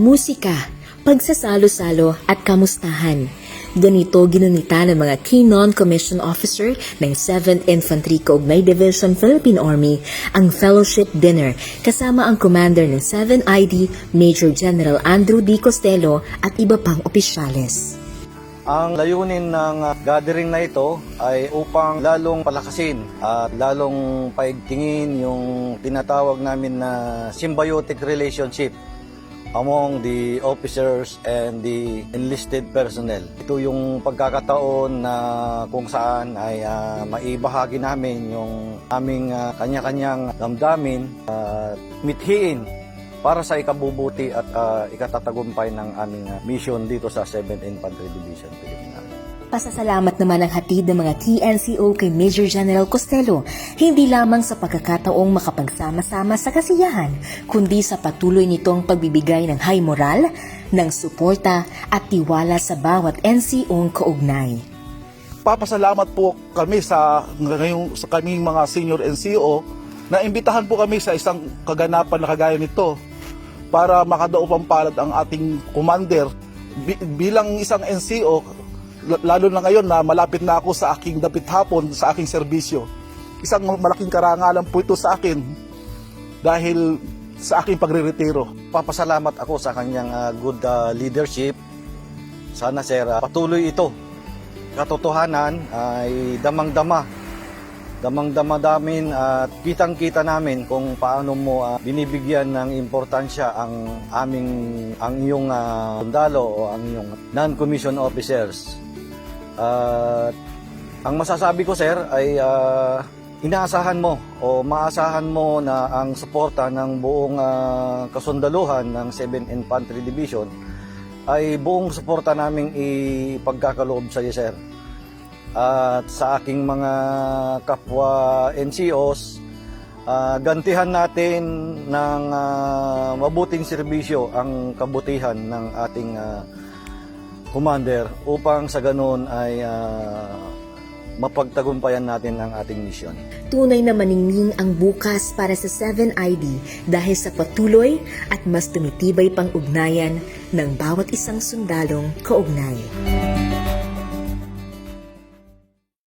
musika, pagsasalo-salo at kamustahan. Ganito ginunita ng mga key non-commissioned officer ng 7th Infantry Kaugnay Division Philippine Army ang fellowship dinner kasama ang commander ng 7ID Major General Andrew D. Costello at iba pang opisyales. Ang layunin ng gathering na ito ay upang lalong palakasin at lalong paigtingin yung tinatawag namin na symbiotic relationship among the officers and the enlisted personnel. Ito yung pagkakataon na kung saan ay maibahagi namin yung aming kanya-kanyang damdamin at mithiin para sa ikabubuti at ikatatagumpay ng aming mission dito sa 7th Infantry Division, Philippine Army. Pasasalamat naman ang hatid ng mga TNCO kay Major General Costello, hindi lamang sa pagkakataong makapagsama-sama sa kasiyahan, kundi sa patuloy nitong pagbibigay ng high moral, ng suporta at tiwala sa bawat NCO'ng kaugnay. Papasalamat po kami sa kaming mga senior NCO na imbitahan po kami sa isang kaganapan na kagaya nito para makadaupang palad ang ating commander. Bilang isang NCO, lalo na ngayon na malapit na ako sa aking dapit hapon sa aking serbisyo. Isang malaking karangalan po ito sa akin dahil sa aking pagre-retiro. Papasalamat ako sa kanyang good leadership. Sana sir, patuloy ito. Katotohanan ay damang-dama namin at kitang-kita namin kung paano mo binibigyan ng importansya ang iyong sundalo o ang iyong non-commissioned officers. Ang masasabi ko sir ay inaasahan mo o maasahan mo na ang suporta ng buong kasundaluhan ng 7th Infantry Division ay buong suporta naming ipagkakaloob sa iyo sir. At sa aking mga kapwa NCOs, gantihan natin ng mabuting serbisyo ang kabutihan ng ating commander upang sa ganun ay mapagtagumpayan natin ang ating misyon. Tunay na maningning ang bukas para sa 7ID dahil sa patuloy at mas tumitibay pang ugnayan ng bawat isang sundalong kaugnay.